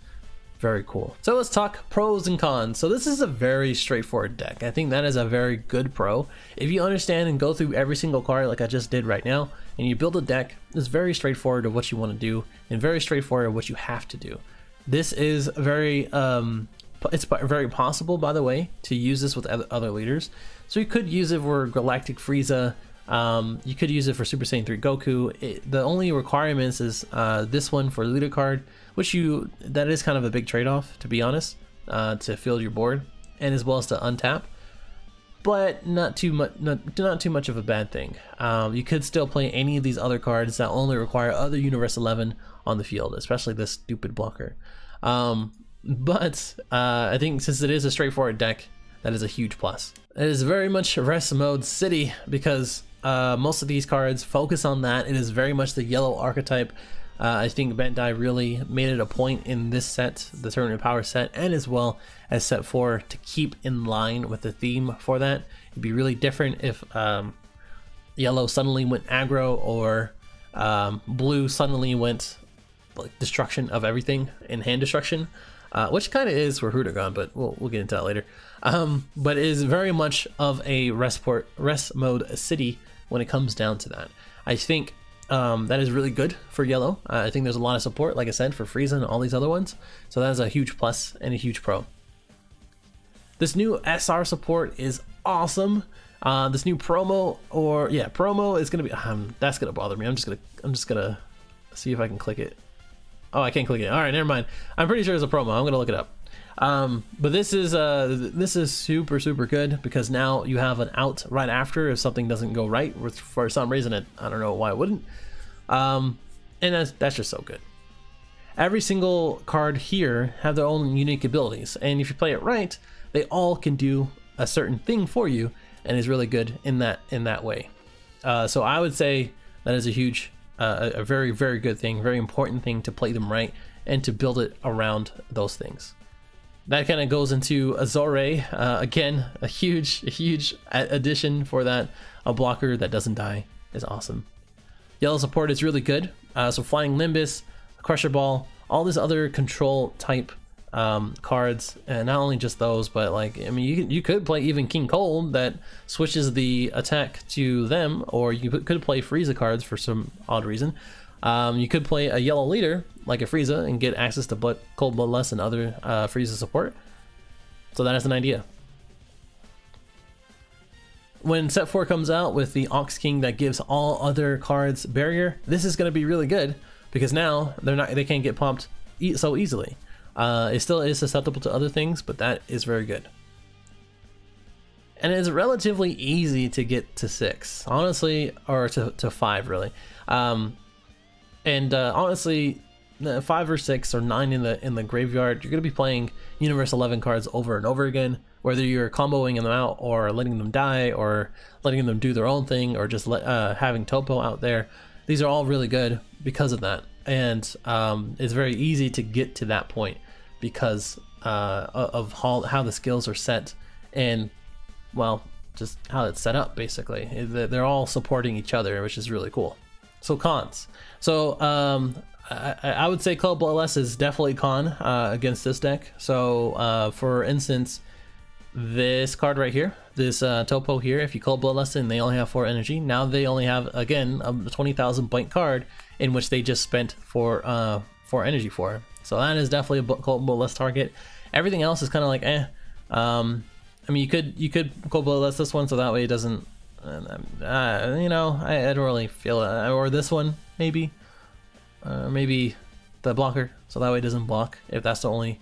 Very cool. So let's talk pros and cons. So this is a very straightforward deck. I think that is a very good pro. If you understand and go through every single card like I just did right now, and you build a deck, it's very straightforward of what you want to do and very straightforward of what you have to do. This is very, it's very possible, by the way, to use this with other leaders. So you could use it for Galactic Frieza. You could use it for Super Saiyan 3 Goku. The only requirements is this one for leader card, which that is kind of a big trade-off, to be honest, to fill your board, and as well as to untap, but not too much of a bad thing. You could still play any of these other cards that only require other Universe 11 on the field, especially this stupid blocker. But I think since it is a straightforward deck, that is a huge plus. It is very much rest mode city because most of these cards focus on that. It is very much the yellow archetype. I think Bandai really made it a point in this set, the Tournament of Power set, and as well as set 4 to keep in line with the theme for that. It'd be really different if yellow suddenly went aggro or blue suddenly went like destruction of everything and hand destruction, which kind of is for Hudagon, but we'll get into that later. But it is very much of a rest mode city when it comes down to that. I think that is really good for yellow. I think there's a lot of support, like I said, for Frieza and all these other ones. So that is a huge plus and a huge pro. This new SR support is awesome. This new promo, promo is gonna be. That's gonna bother me. I'm just gonna see if I can click it. Oh, I can't click it. All right, never mind. I'm pretty sure it's a promo. I'm gonna look it up. But this is super good because now you have an out right after if something doesn't go right. For some reason, I don't know why it wouldn't. And that's just so good. Every single card here have their own unique abilities, and if you play it right, they all can do a certain thing for you, and is really good in that way. So I would say that is a huge, a very good thing, very important thing to play them right and to build it around those things. That kind of goes into Azure. Again, a huge addition for that. A blocker that doesn't die is awesome. Yellow support is really good. So Flying Nimbus, Crusher Ball, all these other control type cards, and not only just those, but like, I mean, you could play even King Cold that switches the attack to them, or you could play Frieza cards for some odd reason. You could play a yellow leader like a Frieza and get access to Cold Bloodlust and other Frieza support. So that is an idea. When set 4 comes out with the Ox King that gives all other cards barrier, this is going to be really good because now they can't get popped so easily. It still is susceptible to other things, but that is very good. And it's relatively easy to get to 6, honestly, or to 5 really. Honestly, 5 or 6 or 9 in the graveyard, you're gonna be playing Universe 11 cards over and over again, whether you're comboing them out or letting them die or letting them do their own thing or just having Topo out there. These are all really good because of that, and it's very easy to get to that point because of how the skills are set and, well, just how it's set up. Basically, they're all supporting each other, which is really cool. So cons. So I would say Cold Bloodlust is definitely con against this deck. So for instance, this card right here, this Topo here, if you Cold Bloodlust and they only have 4 energy, now they only have, again, a 20,000 point card in which they just spent 4 energy for. So that is definitely a Cold Bloodlust target. Everything else is kind of like I mean, you could Cold Bloodlust this one so that way it doesn't. You know, I don't really feel it. Or this one, maybe. Maybe the blocker, so that way it doesn't block, if that's the only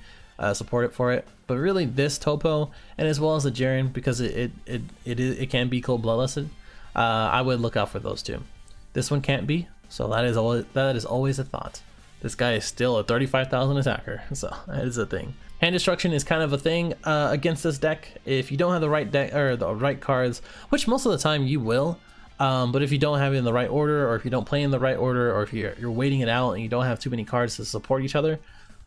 support for it. But really this Topo, and as well as the Geryon, because it can be Cold Bloodlusted, I would look out for those two. This one can't be, so that is always a thought. This guy is still a 35,000 attacker, so that is a thing. Hand destruction is kind of a thing against this deck. If you don't have the right deck or the right cards, which most of the time you will, but if you don't have it in the right order, or if you don't play in the right order, or if you're waiting it out and you don't have too many cards to support each other,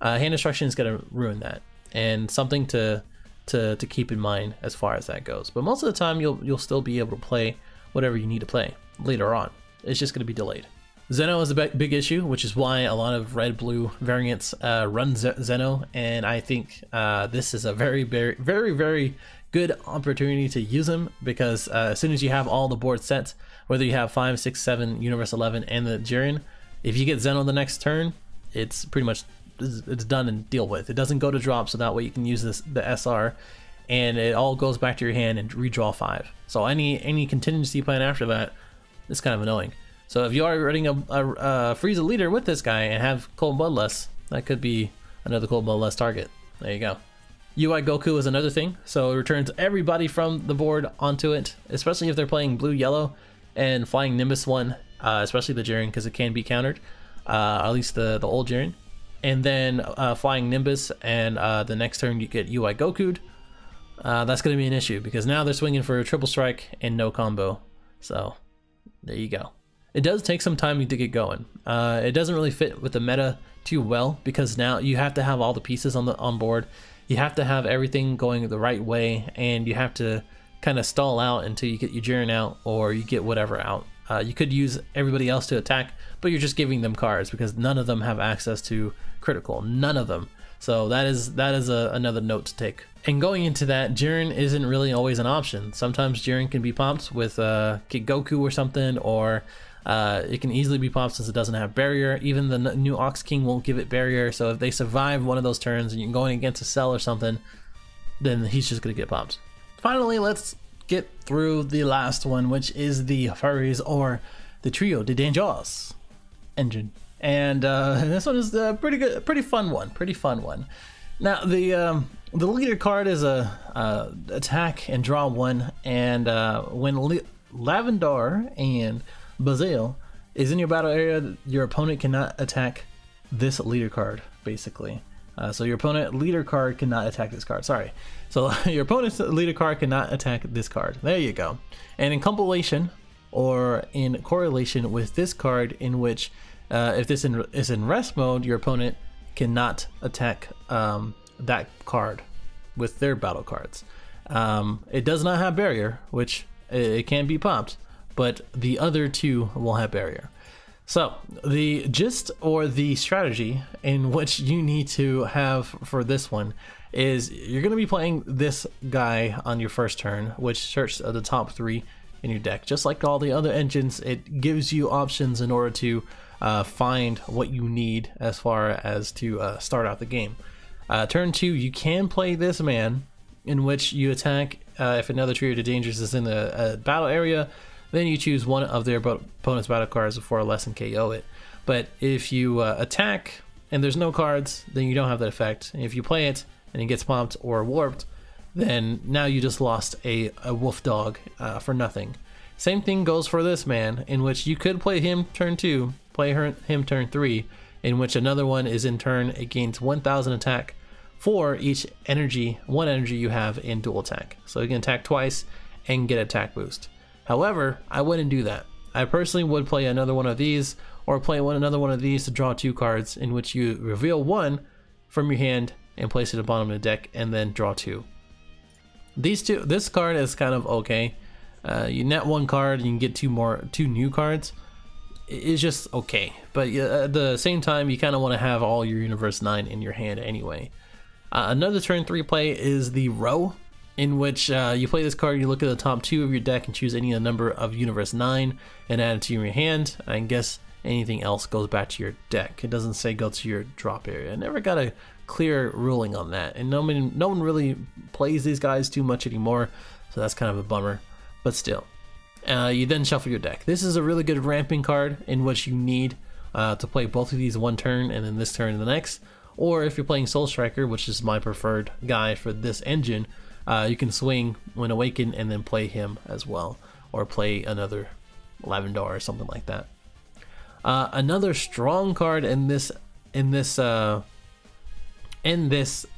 hand destruction is going to ruin that, and something to keep in mind as far as that goes. But most of the time you'll still be able to play whatever you need to play later on. It's just going to be delayed. Zeno is a big issue, which is why a lot of red-blue variants run Zeno, and I think this is a very good opportunity to use him, because as soon as you have all the board sets, whether you have 5, 6, 7, Universe 11, and the Geryon, if you get Zeno the next turn, it's pretty much it's done and deal with. It doesn't go to drop, so that way you can use the SR, and it all goes back to your hand and redraw 5. So any contingency plan after that is kind of annoying. So if you are running a Frieza leader with this guy and have Cold Bloodlust, that could be another Cold Bloodlust target. There you go. UI Goku is another thing, so it returns everybody from the board onto it, especially if they're playing blue-yellow, and flying Nimbus 1, especially the Geryon, because it can be countered, at least the old Geryon. And then flying Nimbus, and the next turn you get UI Goku'd. That's going to be an issue, because now they're swinging for a triple strike and no combo. So there you go. It does take some time to get going. It doesn't really fit with the meta too well, because now you have to have all the pieces on board. You have to have everything going the right way, and you have to kind of stall out until you get your Geryon out, or you get whatever out. You could use everybody else to attack, but you're just giving them cards, because none of them have access to critical. None of them. So that is another note to take. And going into that, Geryon isn't really always an option. Sometimes Geryon can be popped with Kid Goku or something, or it can easily be popped since it doesn't have barrier. Even the new Ox King won't give it barrier, so if they survive one of those turns and you're going against a Cell or something, then he's just gonna get popped. Finally, let's get through the last one, which is the Furries, or the Trio de Dangers engine. And this one is a pretty fun one. Now the leader card is a attack and draw 1, and when Lavendar and Bazale is in your battle area, your opponent cannot attack this leader card, basically. So your opponent leader card cannot attack this card. Sorry. So your opponent's leader card cannot attack this card. There you go. And in compilation or in correlation with this card, in which if this is in rest mode, your opponent cannot attack that card with their battle cards. It does not have barrier, which it can be popped, but the other two will have barrier. So the gist or the strategy in which you need to have for this one is you're going to be playing this guy on your first turn, which starts at the top 3 in your deck. Just like all the other engines, it gives you options in order to find what you need as far as to start out the game. Turn 2, you can play this man, in which you attack if another Trio de Dangers is in the battle area. Then you choose one of their opponent's battle cards for a less and KO it. But if you attack and there's no cards, then you don't have that effect. And if you play it and it gets popped or warped, then now you just lost a wolf dog for nothing. Same thing goes for this man, in which you could play him turn 2, play him turn 3, in which another one is in turn, it gains 1000 attack for each one energy you have in dual attack. So you can attack twice and get attack boost. However, I wouldn't do that. I personally would play another one of these, or play another one of these to draw 2 cards, in which you reveal 1 from your hand and place it at the bottom of the deck, and then draw 2. This card is kind of okay. You net 1 card, and you can get 2 new cards. It's just okay, but at the same time, you kind of want to have all your Universe 9 in your hand anyway. Another turn 3 play is the Row, in which you play this card, you look at the top 2 of your deck and choose any number of Universe 9 and add it to your hand. I guess anything else goes back to your deck. It doesn't say go to your drop area. I never got a clear ruling on that, and no one really plays these guys too much anymore, so that's kind of a bummer, but still. You then shuffle your deck. This is a really good ramping card, in which you need to play both of these one turn and then this turn the next. Or if you're playing Soul Striker, which is my preferred guy for this engine, you can swing when Awakened and then play him as well, or play another Lavendar or something like that. Another strong card in this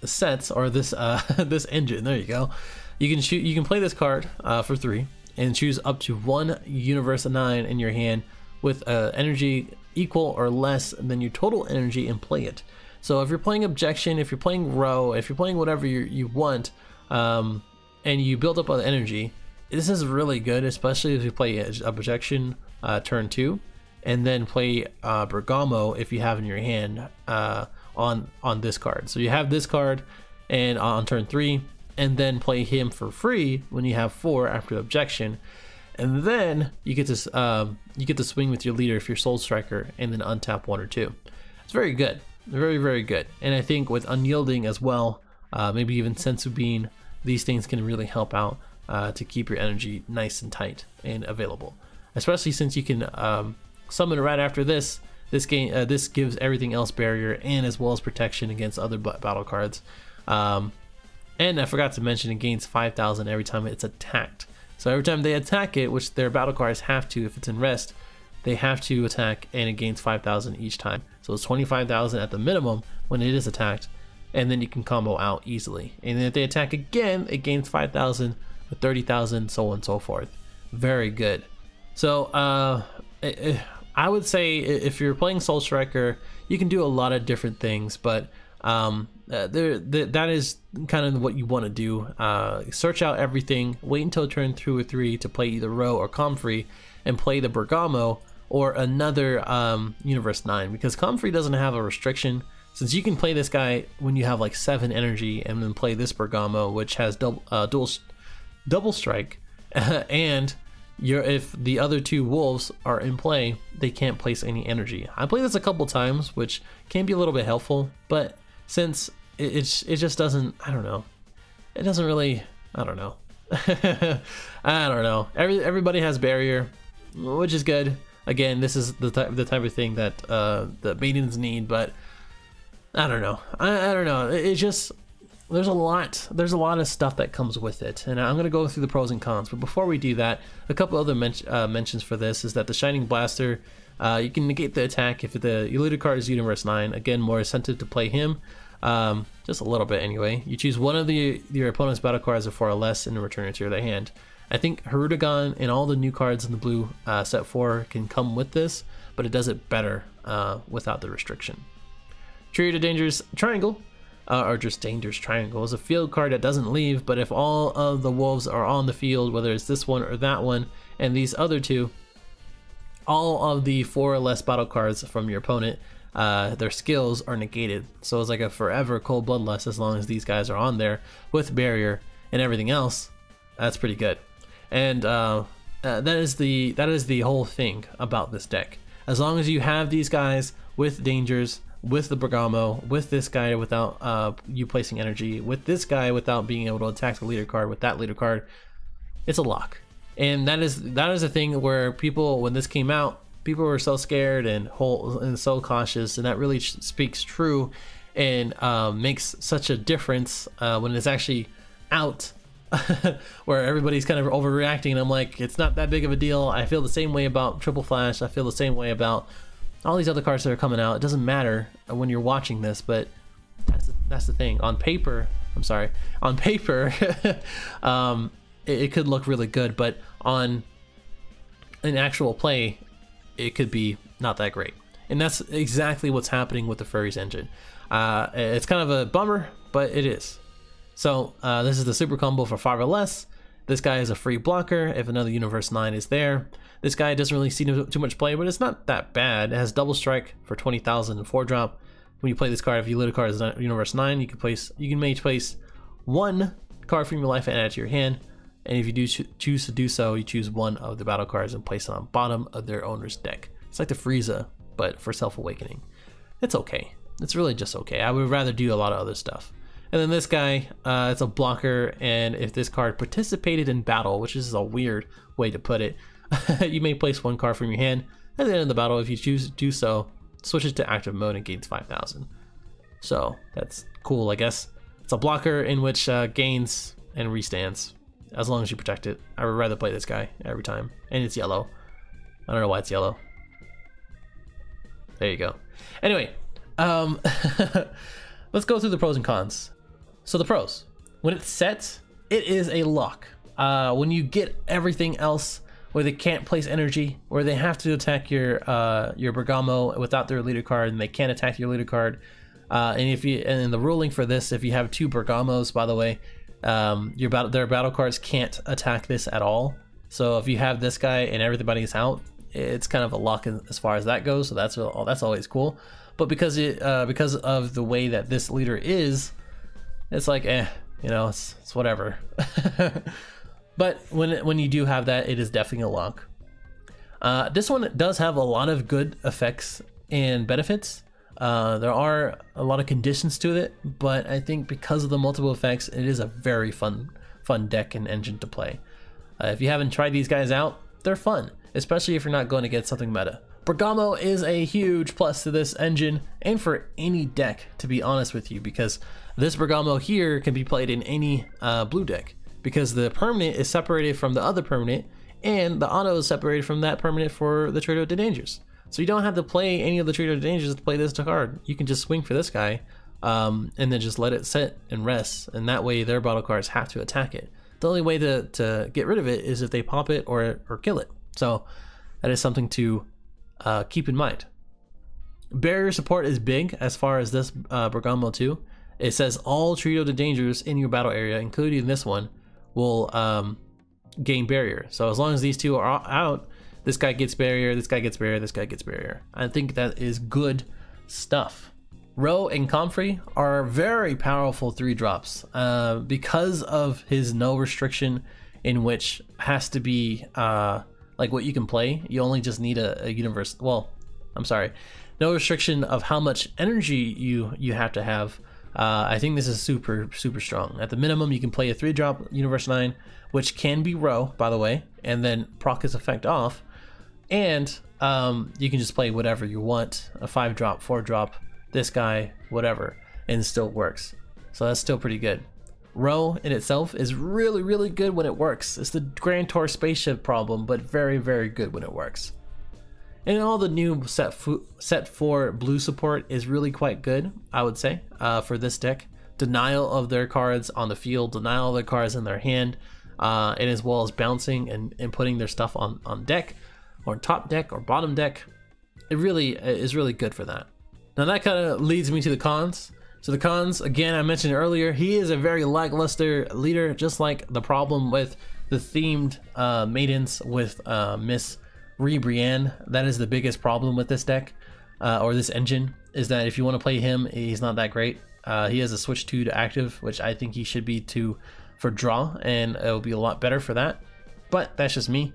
set, or this this engine. There you go. You can play this card for 3 and choose up to 1 Universe 9 in your hand with energy equal or less than your total energy, and play it. So if you're playing Objection, if you're playing Row, if you're playing whatever you want, and you build up on energy, this is really good, especially if you play objection turn 2, and then play Bergamo if you have in your hand on this card. So you have this card and on turn 3, and then play him for free when you have 4 after objection, and then you get to swing with your leader if you're Soul Striker, and then untap 1 or 2. It's very good, very, very good. And I think with unyielding as well, maybe even Sensu Bean, these things can really help out to keep your energy nice and tight and available. Especially since you can summon right after this. This gives everything else barrier and as well as protection against other battle cards. And I forgot to mention, it gains 5,000 every time it's attacked. So every time they attack it, which their battle cards have to, if it's in rest, they have to attack, and it gains 5,000 each time. So it's 25,000 at the minimum when it is attacked, and then you can combo out easily. And then if they attack again, it gains 5,000, 30,000, so on and so forth. Very good. So I would say if you're playing Soul Striker, you can do a lot of different things, but that is kind of what you want to do. Search out everything, wait until turn 2 or 3 to play either Row or Comfrey, and play the Bergamo or another Universe 9, because Comfrey doesn't have a restriction, since you can play this guy when you have like 7 energy, and then play this Bergamo, which has double strike, and if the other 2 wolves are in play, they can't place any energy. I played this a couple times, which can be a little bit helpful, but since it just doesn't, I don't know, it doesn't really, I don't know. I don't know. Everybody has barrier, which is good. Again, this is the type of thing that the maidens need, but I don't know. I don't know. It just, there's a lot of stuff that comes with it, and I'm gonna go through the pros and cons. But before we do that, a couple other mentions for this is that the Shining Blaster, you can negate the attack if the eluded card is Universe 9. Again, more incentive to play him, just a little bit anyway. You choose one of your opponent's battle cards of 4 or less and return it to their hand. I think Harudagon and all the new cards in the blue set 4 can come with this, but it does it better without the restriction. Trio to Dangerous Triangle, or just Dangerous Triangle, is a field card that doesn't leave, but if all of the wolves are on the field, whether it's this one or that one, and these other 2, all of the 4 or less battle cards from your opponent, their skills are negated. So it's like a forever cold bloodlust as long as these guys are on there with barrier and everything else. That's pretty good. And that is the whole thing about this deck. As long as you have these guys with dangers, with the Bergamo, with this guy without you placing energy, with this guy without being able to attack the leader card with that leader card, it's a lock. And that is the thing where people, when this came out, people were so scared and so cautious, and that really speaks true and makes such a difference when it's actually out. Where everybody's kind of overreacting, and I'm like, it's not that big of a deal. I feel the same way about Triple Flash. I feel the same way about all these other cards that are coming out. It doesn't matter when you're watching this, but that's the thing. On paper, it could look really good, but on an actual play, it could be not that great. And that's exactly what's happening with the Furries engine. It's kind of a bummer, but it is. So this is the super combo for 5 or less. This guy is a free blocker if another Universe 9 is there. This guy doesn't really see too much play, but it's not that bad. It has double strike for 20,000 and 4-drop. When you play this card, if you lit a card as Universe 9, you can maybe place 1 card from your life and add it to your hand. And if you do choose to do so, you choose 1 of the battle cards and place it on bottom of their owner's deck. It's like the Frieza, but for Self-Awakening. It's okay. It's really just okay. I would rather do a lot of other stuff. And then this guy, it's a blocker, and if this card participated in battle, which is a weird way to put it, you may place 1 card from your hand at the end of the battle. If you choose to do so, switch it to active mode and gains 5,000. So that's cool, I guess. It's a blocker in which gains and restands as long as you protect it. I would rather play this guy every time, and it's yellow. I don't know why it's yellow. There you go. Anyway, let's go through the pros and cons. So the pros, when it's set, it is a lock. When you get everything else, where they can't place energy, where they have to attack your Bergamo without their leader card, and they can't attack your leader card, and the ruling for this, if you have 2 Bergamos, by the way, their battle cards can't attack this at all. So if you have this guy and everybody's out, it's kind of a lock as far as that goes. So that's always cool. But because of the way that this leader is, it's like you know, it's whatever. But when you do have that, it is definitely a lock. This one does have a lot of good effects and benefits. There are a lot of conditions to it, but I think because of the multiple effects, it is a very fun deck and engine to play. If you haven't tried these guys out, they're fun, especially if you're not going to get something meta. Bergamo is a huge plus to this engine and for any deck, to be honest with you, because this Bergamo here can be played in any blue deck, because the permanent is separated from the other permanent, and the auto is separated from that permanent for the Trader of the Dangers. So you don't have to play any of the Trader of the Dangers to play this card. You can just swing for this guy, and then just let it sit and rest, and that way their battle cards have to attack it. The only way to get rid of it is if they pop it or kill it. So that is something to keep in mind. Barrier support is big as far as this Bergamo 2. It says all Trader of the Dangers in your battle area, including this one, will gain barrier. So as long as these two are out, this guy gets barrier, this guy gets barrier, this guy gets barrier. I think that is good stuff. Ro and Comfrey are very powerful 3-drops because of his no restriction, in which has to be like what you can play. You only just need a universe. Well, I'm sorry, no restriction of how much energy you have to have. I think this is super strong. At the minimum, you can play a 3-drop Universe 9, which can be Ro, by the way, and then proc his effect off. And you can just play whatever you want, a 5-drop, 4-drop, this guy, whatever, and it still works. So that's still pretty good. Ro in itself is really good when it works. It's the Grand Tour spaceship problem, but very good when it works. And all the new set 4 blue support is really quite good, I would say, for this deck. Denial of their cards on the field, denial of their cards in their hand, and as well as bouncing and putting their stuff on deck, or top deck, or bottom deck. It really is really good for that. Now that kind of leads me to the cons. So the cons, again, I mentioned earlier, he is a very lackluster leader, just like the problem with the themed maidens with Miss Brienne. That is the biggest problem with this deck, or this engine, is that if you want to play him, he's not that great. He has a switch 2 to active, which I think he should be 2 for draw, and it'll be a lot better for that. But that's just me.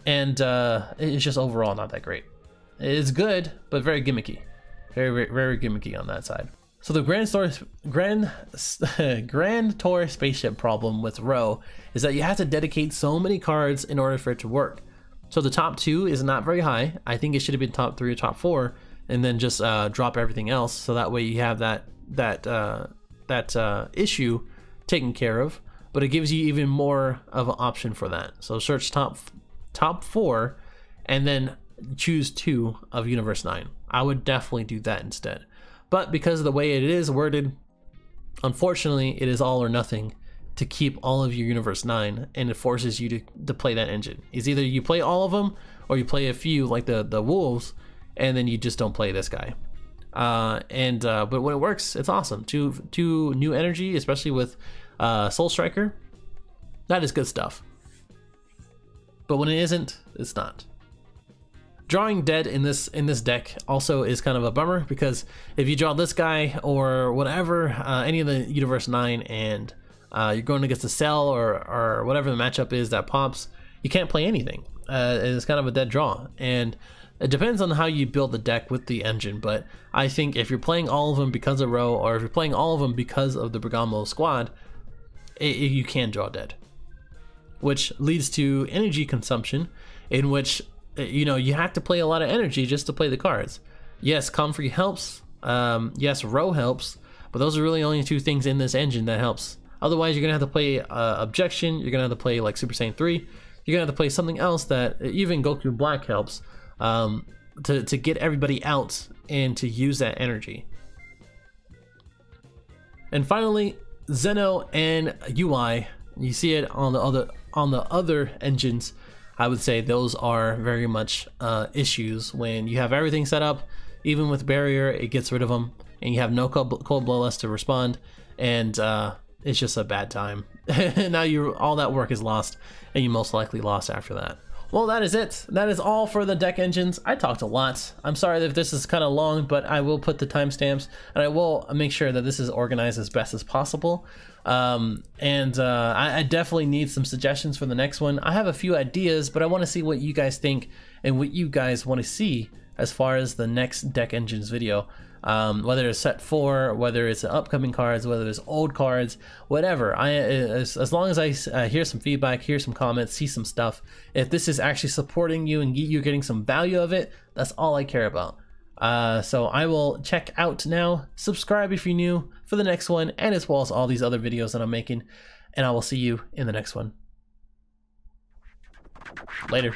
It's just overall not that great. It's good, but very gimmicky. Very gimmicky on that side. So the Grand Tour spaceship problem with Ro is that you have to dedicate so many cards in order for it to work. So the top 2 is not very high. I think it should have been top 3 or top 4, and then just drop everything else. So that way you have that issue taken care of. But it gives you even more of an option for that. So search top 4, and then choose 2 of Universe 9. I would definitely do that instead. But because of the way it is worded, unfortunately, it is all or nothing to keep all of your Universe 9, and it forces you to play that engine. It's either you play all of them, or you play a few, like the wolves, and then you just don't play this guy. But when it works, it's awesome. Two new energy, especially with Soul Striker. That is good stuff. But when it isn't, it's not. Drawing dead in this deck also is kind of a bummer, because if you draw this guy or whatever, any of the Universe 9, and you're going against a Cell or whatever the matchup is that pops, you can't play anything. It's kind of a dead draw, and it depends on how you build the deck with the engine. But I think if you're playing all of them because of Ro, or if you're playing all of them because of the Bergamo squad, you can draw dead, which leads to energy consumption, in which you have to play a lot of energy just to play the cards. Yes, Comfrey helps. Yes, Ro helps, but those are really only 2 things in this engine that helps. Otherwise, you're gonna have to play Objection. You're gonna have to play like Super Saiyan 3. You're gonna have to play something else that even Goku Black helps to get everybody out and to use that energy. And finally, Zeno and UI. You see it on the other engines. I would say those are very much issues when you have everything set up. Even with barrier, it gets rid of them, and you have no cold bloodlust to respond, and it's just a bad time. Now all that work is lost, and you most likely lost after that. Well, that is it. That is all for the deck engines. I talked a lot. I'm sorry if this is kind of long, but I will put the timestamps, and I will make sure that this is organized as best as possible. I definitely need some suggestions for the next one. I have a few ideas, but I want to see what you guys think and what you guys want to see as far as the next deck engines video. Whether it's set 4, whether it's upcoming cards, whether it's old cards, whatever. As long as I hear some feedback, hear some comments, see some stuff, if this is actually supporting you and you're getting some value of it, that's all I care about. So I will check out now. Subscribe if you're new for the next one, and as well as all these other videos that I'm making. And I will see you in the next one. Later.